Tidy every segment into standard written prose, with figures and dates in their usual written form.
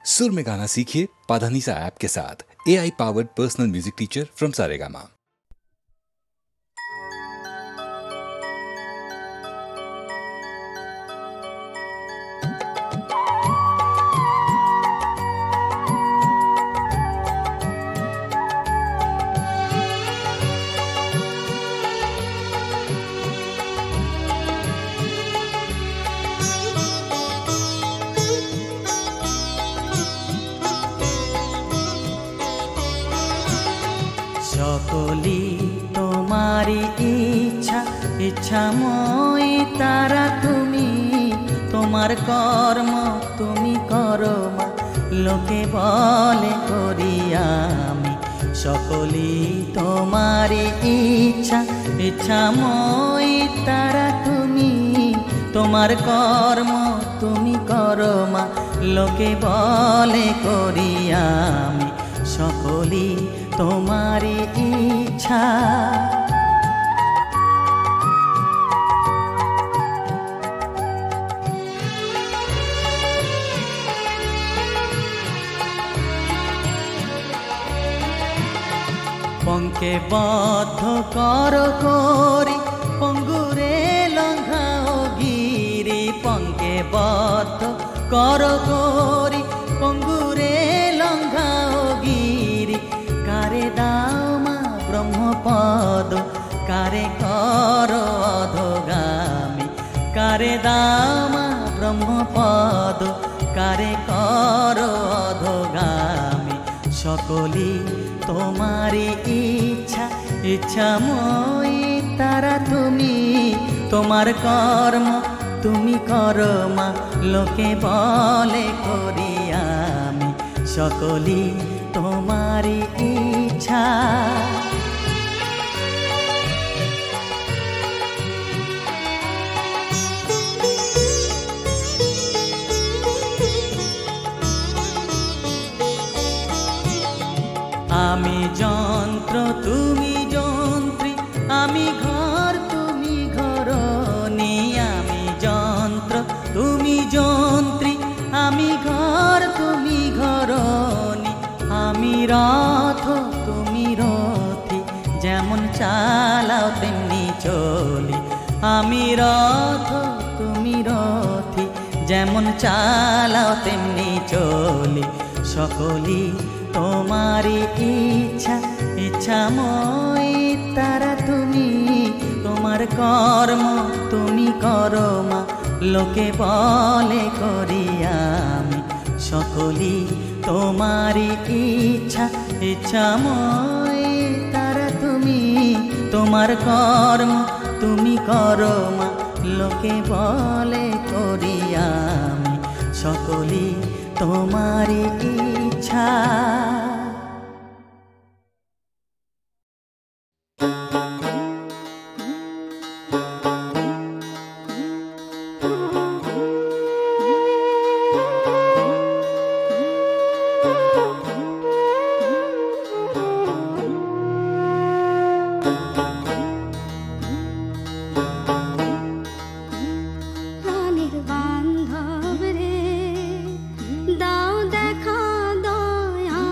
सुर में गाना सीखिए पाधानीसा ऐप के साथ। AI powered personal music teacher from Saregama. সকলি তোমারি ইচ্ছা ইচ্ছাময় তারা তুমি, তোমার কর্ম তুমি করো মা, লোকে বলে করি আমি। সকলি তোমারি ইচ্ছা ইচ্ছাময় তারা তুমি, তোমার কর্ম তুমি করো মা, লোকে বলে করি আমি। সকলি তোমারি ইচ্ছা। পঙ্কে বদ্ধ কর করি পঙ্গুরে লঙ্ঘাও গিরি, পঙ্কে বদ্ধ কর করি পঙ্গুরে লঙ্ঘাও গিরি। কারে দাও মা ব্রহ্মপদ, কারে কর অধগামী, কারে দাও মা ব্রহ্মপদ, কারে কর অধগামী। সকলি তোমারি ইচ্ছা ইচ্ছাময় তারা তুমি, তোমার কর্ম তুমি করো মা, লোকে বলে করি আমি। সকলি তোমারি ইচ্ছা। আমি যন্ত্র তুমি যন্ত্রী, আমি ঘর তুমি ঘরণী। আমি যন্ত্র তুমি যন্ত্রী, আমি ঘর তুমি ঘরণী। আমি রথ তুমি রথী, যেমন চালাও তেমনি চলি। আমি রথ তুমি রথী, যেমন চালাও তেমনি চলি। সকলি তোমারি ইচ্ছা ইচ্ছাময় তারা তুমি, তোমার কর্ম তুমি করো মা, লোকে বলে করি আমি। সকলি তোমারি ইচ্ছা ইচ্ছাময় তারা তুমি, তোমার কর্ম তুমি করো মা, লোকে বলে করি আমি। সকলি তোমারি ইচ্ছা। দাও দেখা দয়া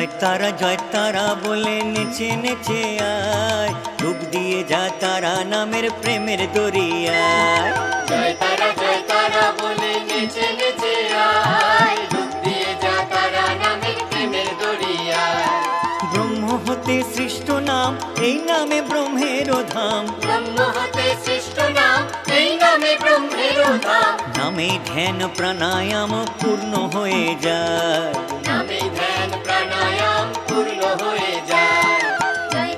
জয় তারা বলে নেচে নেচে আয়, ডুব দিয়ে যা তারা নামের প্রেমের দরিয়ায়। জয় তারা বলে নেচে নেচে আয়, ডুব দিয়ে যা তারা নামের প্রেমের দরিয়ায়। ব্রহ্ম হতে সৃষ্ট নাম, এই নামে ব্রহ্মেরও ধাম। ব্রহ্ম হতে সৃষ্ট নাম, এই নামে ব্রহ্মেরও ধাম। নামে ধ্যান প্রাণায়াম পূর্ণ হয়ে যায়, নামে ধ্যান প্রাণায়াম পূর্ণ হয়ে যায়। জয়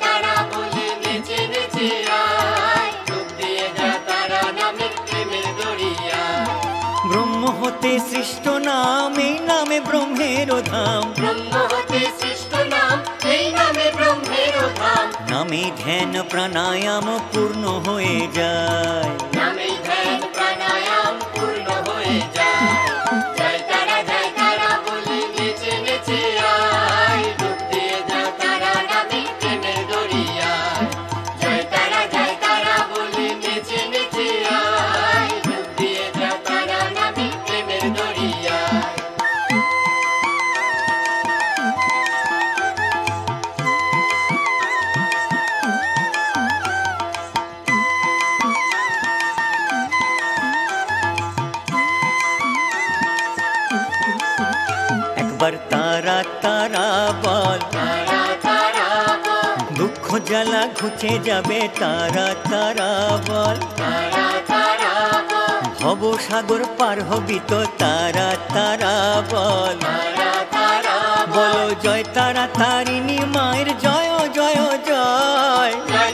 তারা বলে নেচে নেচে আয়, ডুব দিয়ে যা তারা নামের প্রেমের দরিয়ায়। ব্রহ্ম হতে সৃষ্ট নাম, এই নামে ব্রহ্মেরও ধাম। ব্রহ্ম হতে সৃষ্ট নাম, এই নামে ব্রহ্মেরও ধাম। নামে ধ্যান প্রাণায়াম পূর্ণ হয়ে যায়, নামে ধ্যান প্রাণায়াম পূর্ণ হয়ে যায়। জয় তারা বলে নেচে নেচে আয়, ডুব দিয়ে যা তারা নামের প্রেমের দরিয়ায়। জয় তারা বলে নেচে নেচে আয়, ডুব দিয়ে যা তারা নামের প্রেমের দরিয়ায়। একবার তারা তারা বল, তারা বল, দুঃখ জ্বালা ঘুচে যাবে। তারা তারা বল, তারা বল, ভব সাগর পার হবি তো। তারা তারা বল, তারা বলো জয় তারা তারিণী মায়ের জয় জয় জয়। জয়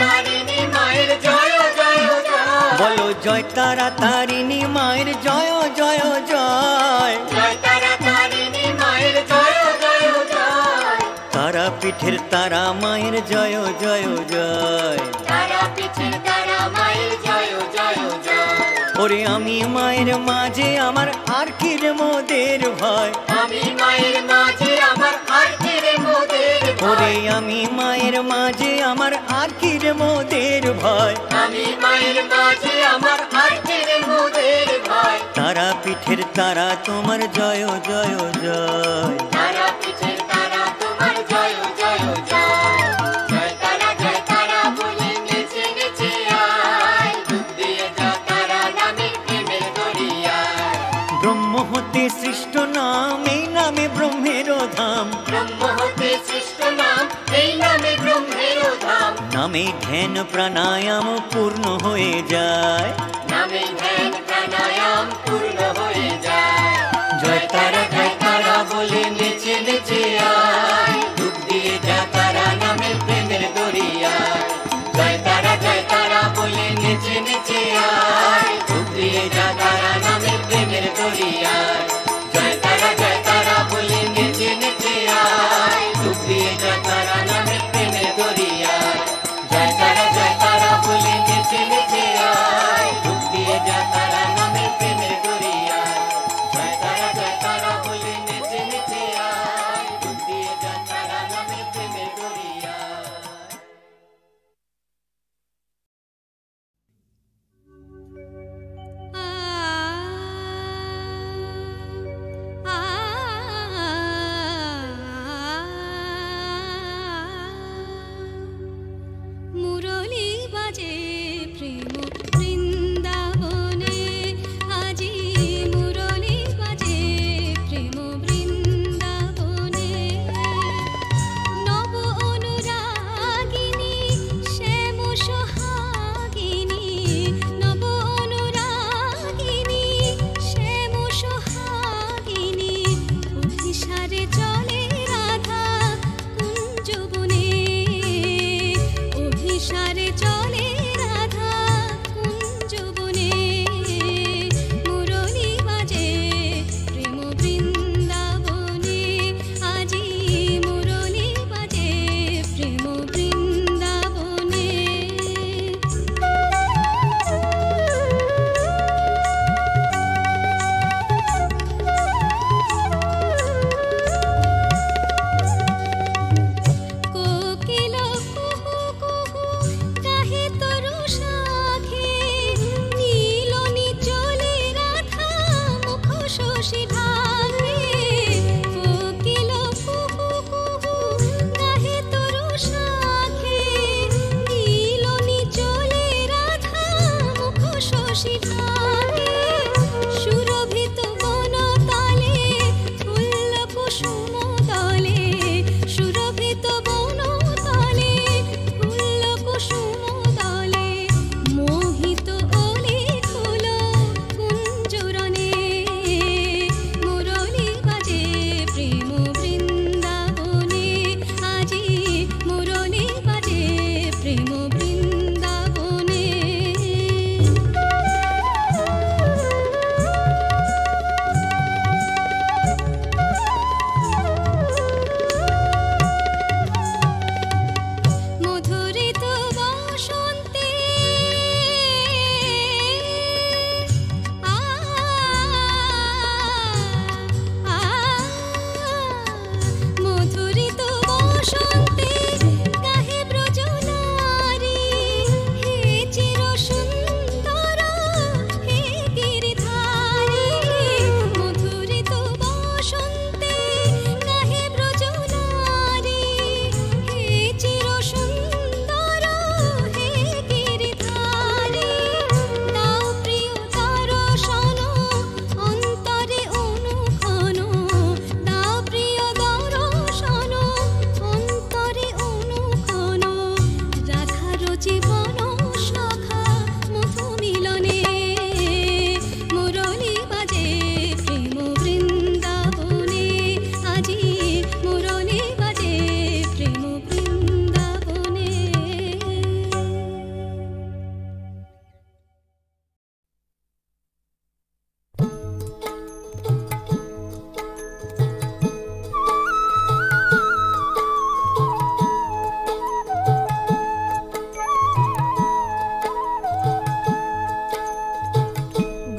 তারিণী মায়ের জয় জয় জয়। বলো জয় তারা তারিণী মায়ের জয় জয় জয়। জয় তারিণী মায়ের জয় জয় জয়। তারা পিঠের তারা মায়ের জয় জয় জয়। তারা পিছের তারা মায়ের জয় জয় জয়। ওরে আমি মায়ের মাঝে আমার আর কি রে মোদের ভয়। আমি মায়ের মাঝে আমার আর কি রে মোদের ওরে ভয়। আমি মায়ের মাঝে আমার আর কি রে মোদের ভয়। আমি মায়ের মাঝে আমার আর কি রে মোদের ভয়। তারা পিঠের তারা তোমার জয় জয় জয়। তারা পিছের তারা তোমার জয় জয় জয়। জয় তারা বলে নেচে নেচে আয়, ডুব দিয়ে যা তারা নামের প্রেমের দরিয়ায়। ব্রহ্ম হতে সৃষ্ট নাম, এই নামে ব্রহ্মেরও ধাম। ব্রহ্ম হতে সৃষ্ট নাম, এই নামে ব্রহ্মেরও ধাম। নামে ধ্যান প্রাণায়াম পূর্ণ হয়ে যায়, নামে ধ্যান প্রাণায়াম পূর্ণ হয়ে যায়। জয় তারা বলে নেচে নেচে আয়, ডুব দিয়ে যা তারা নামের প্রেমের দরিয়ায়। জয় তারা বলে নেচে নেচে আয়, ডুব দিয়ে যা তারা নামের প্রেমের দরিয়ায়। জয় তারা বলে নেচে নেচে আয়, ডুব দিয়ে যা তারা নামের প্রেমের দরিয়ায়। জয় তারা বলে নেচে নেচে আয়, ডুব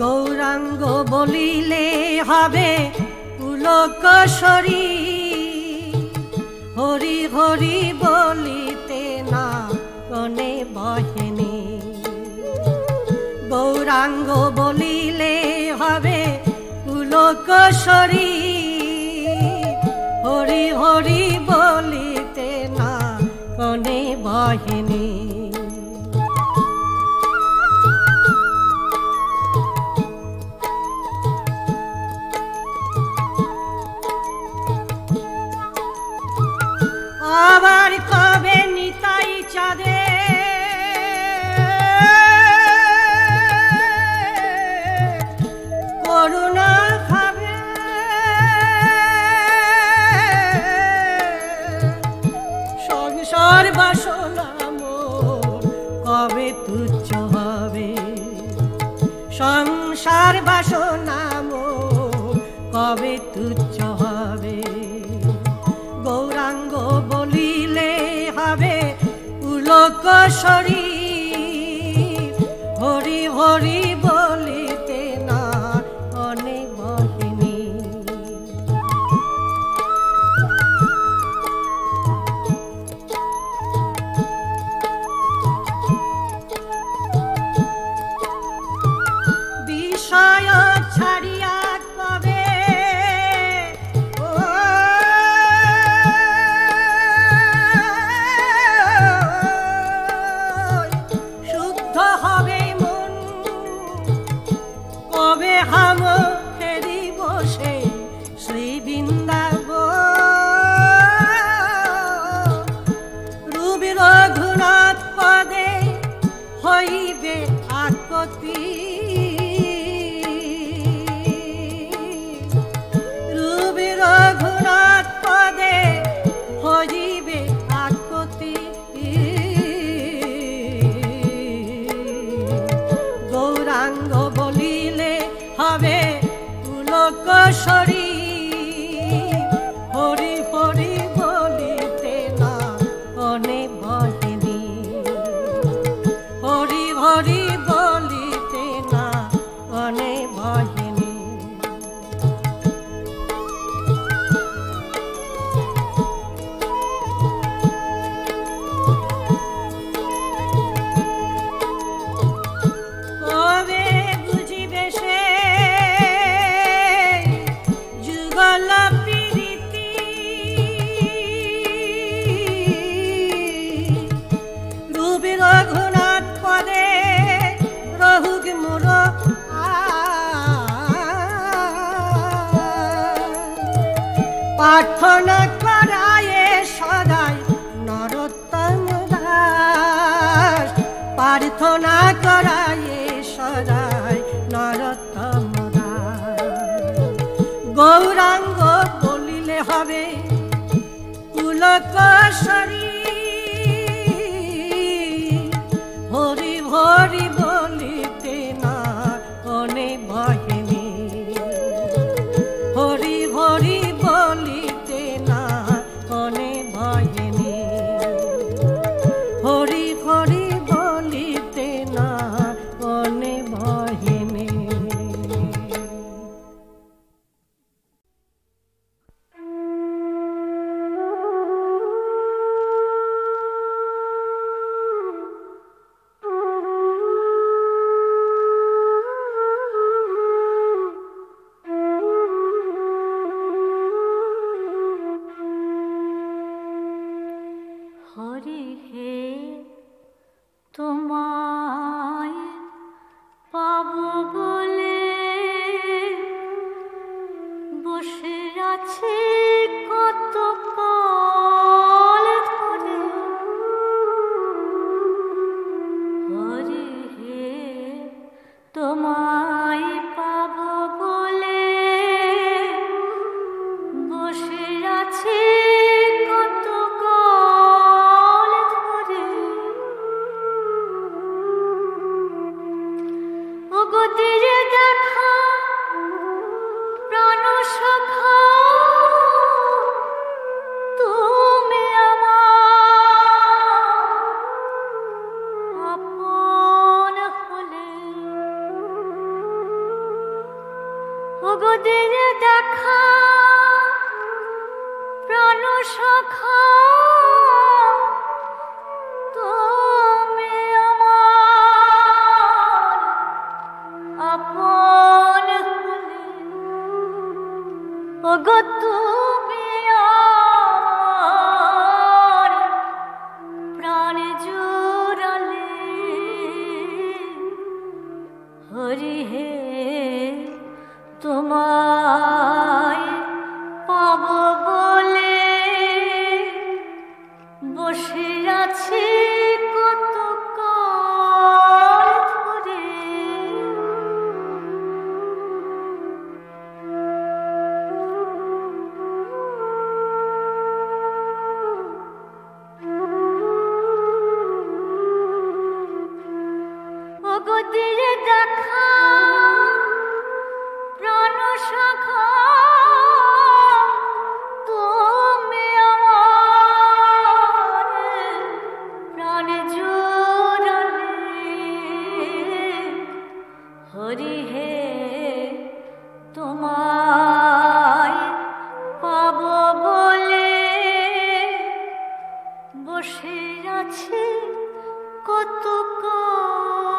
গৌরাঙ্গ বলিলে হবে পুলকেশরী, হরি হরি বলিতে না কনে বহেনি। গৌরাঙ্গ বলিলে হবে পুলকেশরী, হরি হরি বলিতে না কনে বহেনি। আবার কবে নিতাই চাঁদে করুণা খাবে, সংসার বাসনা মোর কবে তুচ্ছ হবে, সংসার বাসনা মোর কবে তুচ্ছ হবে। গৌরাঙ্গ বলিলে হবে পুলকেশরী, হরি হরি বলিতে না কনে বহেনি। বিষয় ছাড়িয়া কবে হাম ফেরি বসে শ্রী বৃন্দাবন, রূপী রঘুনাথ পদে হইবে আকতি, রূপী রঘুনাথ পদে হইবে আকতি। গৌরাঙ্গ বলিলে হবে পুলকেশরী, হরি হরি বলিতে না কনে বহেনি, হরি হরি বলিতে না কনে বহেনি। কবে বুঝিবে সে প্রার্থনা করায় সদাই নরোত্তম দাস, প্রার্থনা করায় সদাই নরোত্তম দাস। গৌরাঙ্গ বলিলে হবে কুলকেশরী, হরি হরি বলিতে না কনে বাহিনী, হরি হরি বলিতে না কনে বাহিনী, হরি হরি বলিতে না কনে বাহিনী। হরি হে তোমায় পাব বলে বসে আছি কত কাল ধরে। হরি হে তোমায় পাব বলে বসে আছি কত কাল ধরে। ওগো দিরে দেখা প্রাণ সখা, তুমি আমার আপন হলে। ওগো দিরে দেখা প্রাণ সখা, তুমি আমার আপন হলে। ওগো তুমি আমার প্রাণ জুড়ালে। হরি হে তোমায় পাব বলে বসে আছি কত কাল ধরে। ওগো দিরে দেখা প্রাণ সখা, তুমি আমার প্রাণ জুড়ালে। হরি হে তোমায় পাব বলে বসে আছি কত কাল